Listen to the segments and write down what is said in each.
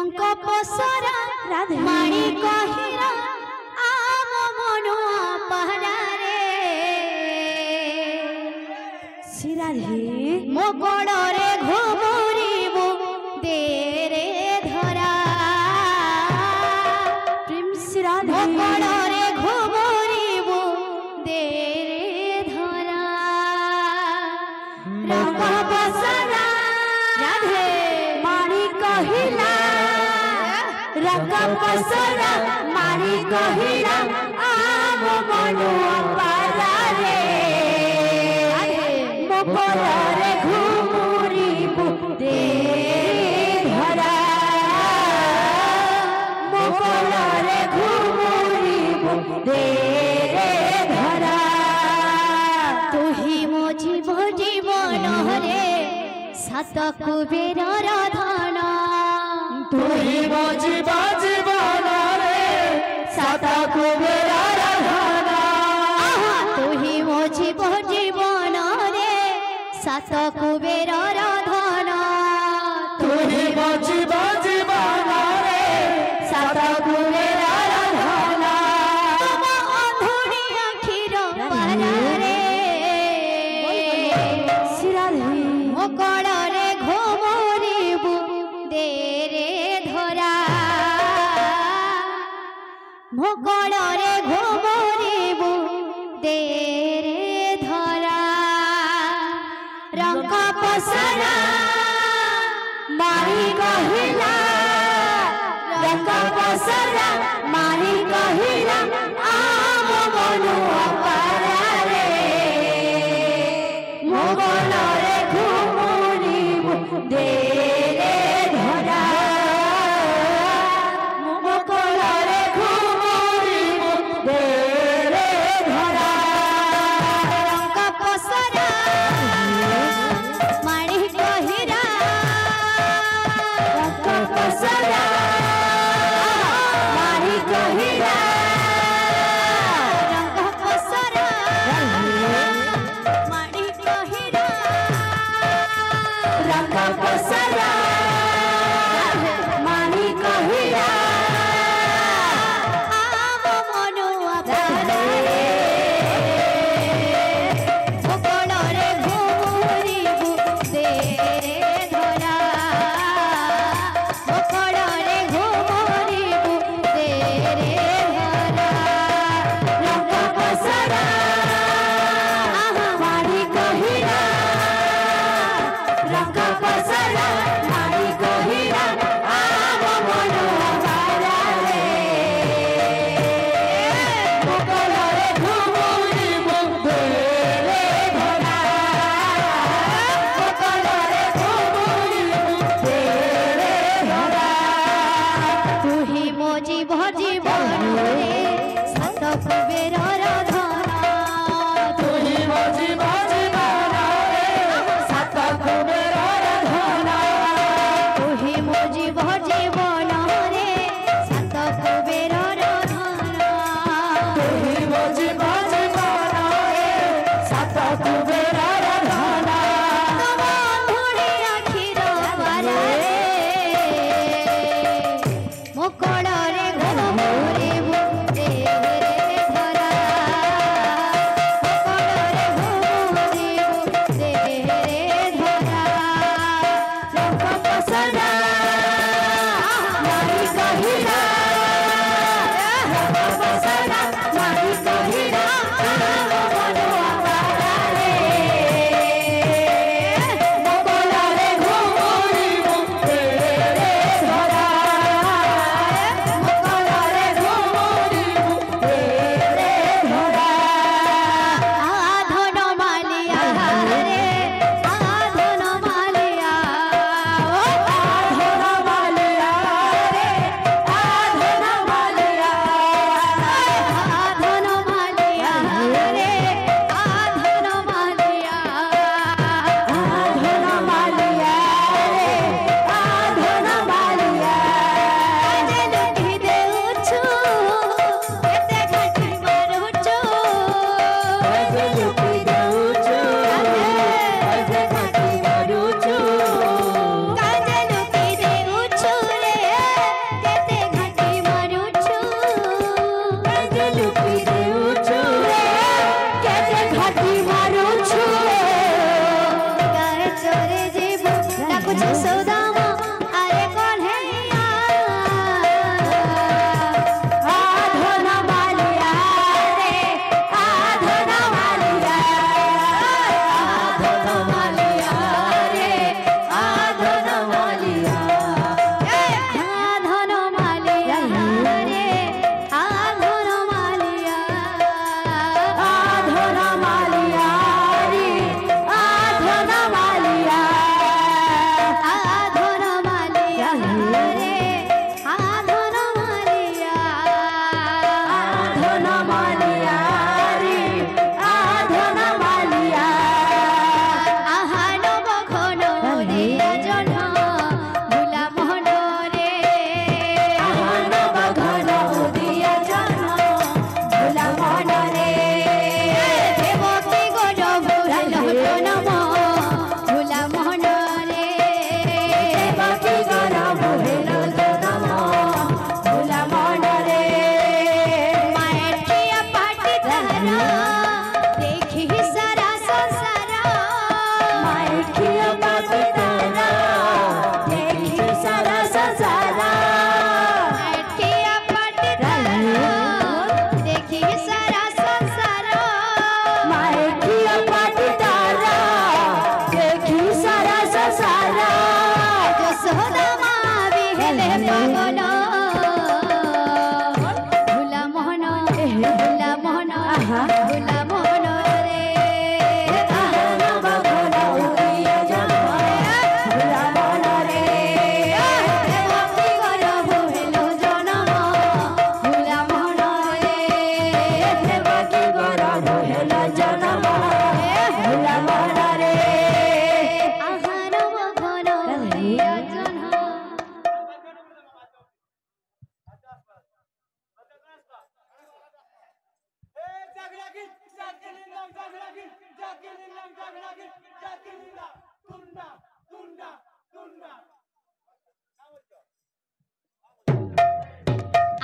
रंग पसरा राधे माणी कहिरा आम मनुआ पहरा रे श्रीराधे मो गोड़े घुमुरिबु दे रे धरा प्रेम श्रीराधे मो गोड़े घुमुरिबु दे रे धरा रंग पसरा राधे माणी कहिला रंग पसरा माणी कहिला आम मनुआ पहरा रे मोकोलरे घुमुरिबु दे धरा मोकोलरे घुमुरिबु दे धरा तुही मो जीवन रे सात कुबेरर धन तुही मो जीवन रे सात कुबेरर धन तुही मो जीवन रे सात कुबेरर धन तुही मो जीवन रे सात कुबेरर धन अधूरी अखिर पारा रे श्रीराधे मो कड़े घुमुरिबु दे रे धरा मो कड़े घुमुरिबु दे रे धरा रंग पसरा मारी कहिला रंग पसरा मारी कहिला आम मनुआ पहरा रे मोगलरे घुमुरिबु दे धरा मोगलरे घुमुरिबु दे धरा रंग पसरा माणी कहिरा रंग पसरा मारी कहिला रंग पसरा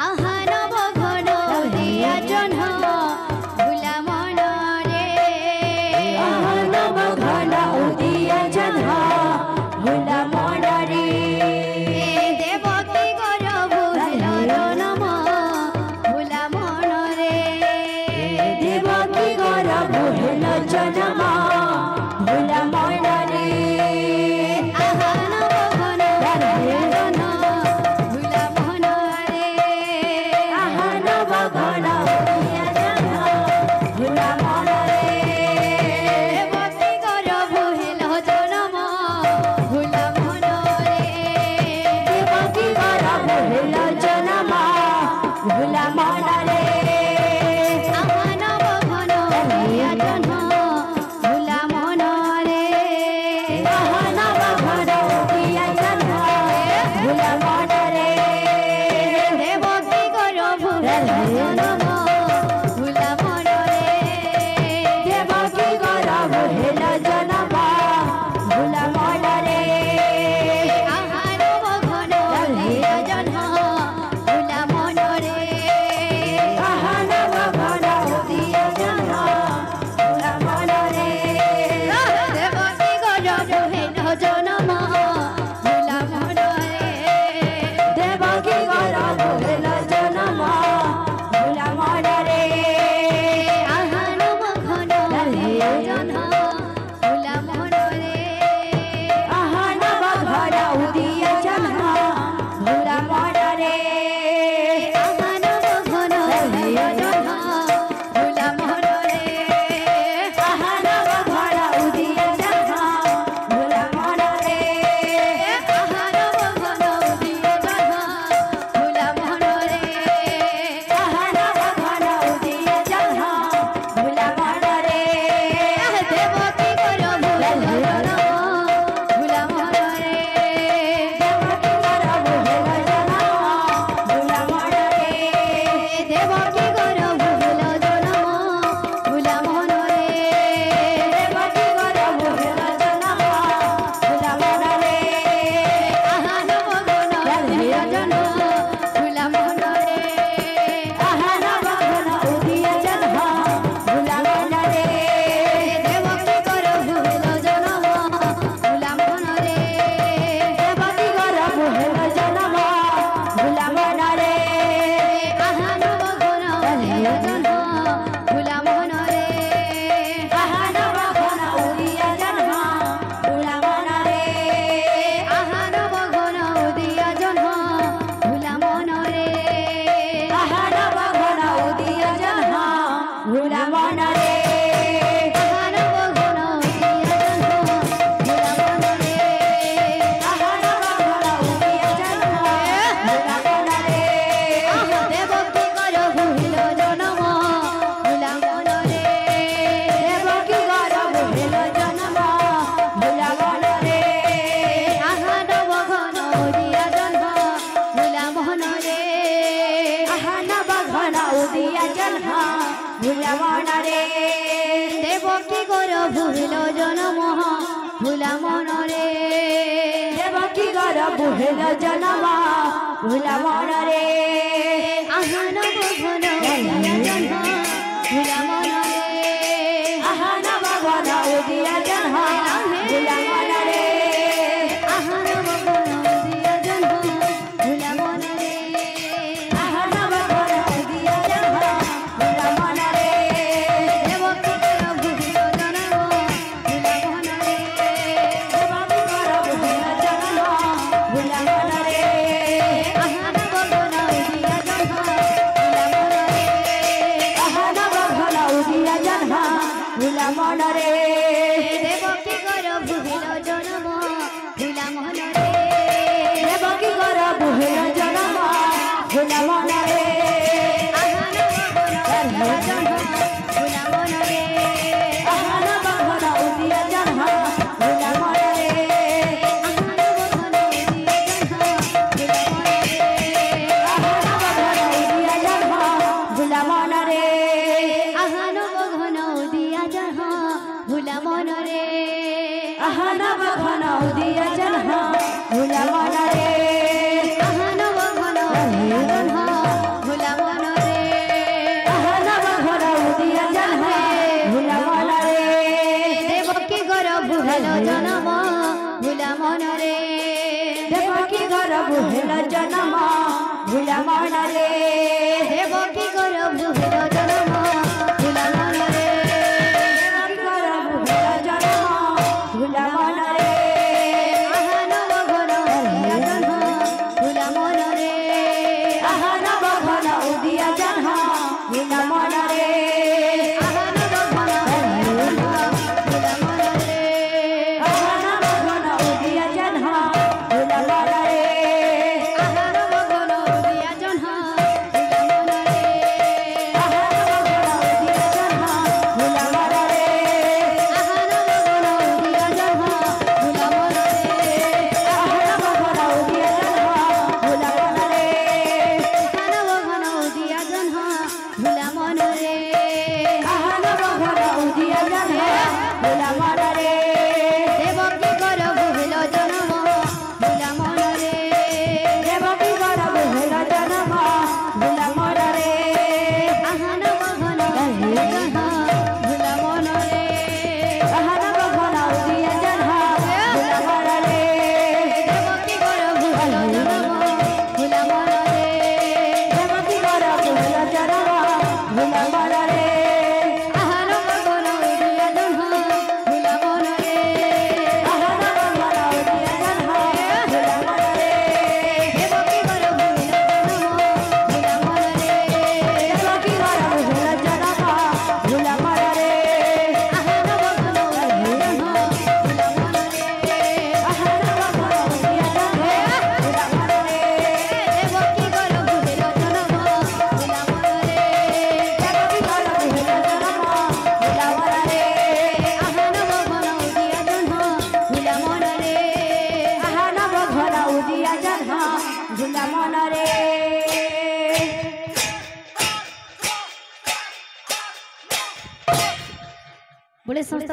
আহানব ঘন দিয়া জন্ম ভুলা মনরে আহানব ঘন দিয়া জন্ম ভুলা মনরে দেবকী গর্ভ জনম ভুলা মনরে দেবকী গর্ভ জন্ম ভুলা মনরে আহানব ঘন দিয়া জন্ম ভুলা মনরে আহানব ঘন দিয়া জন্ম ভুলা মনরে দেবকী গর্ভ জনম ভুলা মনরে দেবকী গর্ভ জন্ম ভুলা মনরে আহানব ঘন দিয়া জন্ম ভুলা মনরে আহানব ঘন দিয়া জন্ম ভুলা মনরে দেবকী গর্ভ জনম ভুলা মনরে দেবকী গর্ভ জন্ম ভুলা মনরে আহানব ঘন দিয়া জন্ম ভুলা মনরে আহানব ঘন দিয়া জন্ম ভুলা মনরে দেবকী গর্ভ জনম ভুলা মনরে দেবকী গর্ভ জন্ম ভুলা মনরে আহানব ঘন দিয়া জন্ম ভুলা মনরে আহানব ঘন দিয়া জন্ম ভুলা মনরে আহানব ঘন দিয়া জন্ম ভুলা মনরে আহানব ঘন দিয়া জন্ম ভুলা মনরে আহানব ঘন দিয়া জন্ম ভুলা মনরে আহানব ঘন দিয়া জন্ম ভুলা মনরে দেবকী গর্ভ জনম ভুলা মনরে দেবকী গর্ভ জন্ম ভুলা মনরে দেবকী গর্ভ জনম ভুলা মনরে দেবকী গর্ভ জন্ম ভুলা মনরে আহানব ঘন দিয়া জন্ম ভুলা মনরে আহানব ঘন দিয়া জন্ম ভুলা মনরে দেবকী গর্ভ জনম ভুলা মনরে দেবকী গর্ভ জন্ম ভুলা মনরে আহানব ঘন দিয়া জন্ম ভুলা মনরে আহানব ঘন দিয়া জন্ম ভুলা মনরে আহানব ঘন দিয়া জন্ম ভুলা মনরে আহানব ঘন দিয়া জন্ম ভুলা মনরে আহানব ঘন দিয়া জন্ম ভুলা মনরে আহানব ঘন দিয়া জন্ম ভুলা মনরে দেবকী গর্ভ জনম ভুলা মনরে দেবকী গর্ভ জন্ম ভুলা মনরে আহানব ঘন দিয়া জন্ম ভুলা মনরে আহানব ঘন দিয়া জন্ম ভুলা মনরে দেবকী গর্ভ জনম ভুলা মনরে দেবকী গর্ভ জন্ম ভুলা মনরে আহানব ঘন দিয়া জন্ম ভুলা মনরে আহানব ঘন দিয়া জন্ম ভুলা মনরে আহানব ঘন দিয়া জন্ম ভুলা মনরে আহানব ঘন দিয়া জন্ম ভুলা মনরে দেবকী গর্ভ জনম ভুলা মনরে দেবকী গর্ভ জন্ম ভুলা মনরে আহানব ঘন দিয়া জন্ম ভুলা মনরে আহানব ঘন আহা নব ঘন উদিয়া জন্ম ভুলা মনরে আহা নব ঘন জন্ম ভুলা মনরে আহা নব ঘন উদিয়া জন্ম ভুলা মনরে দেবকী গর্ভ হেল জন্ম ভুলা মনরে দেবকী গর্ভ হেল জন্ম ভুলা মনরে দেবকী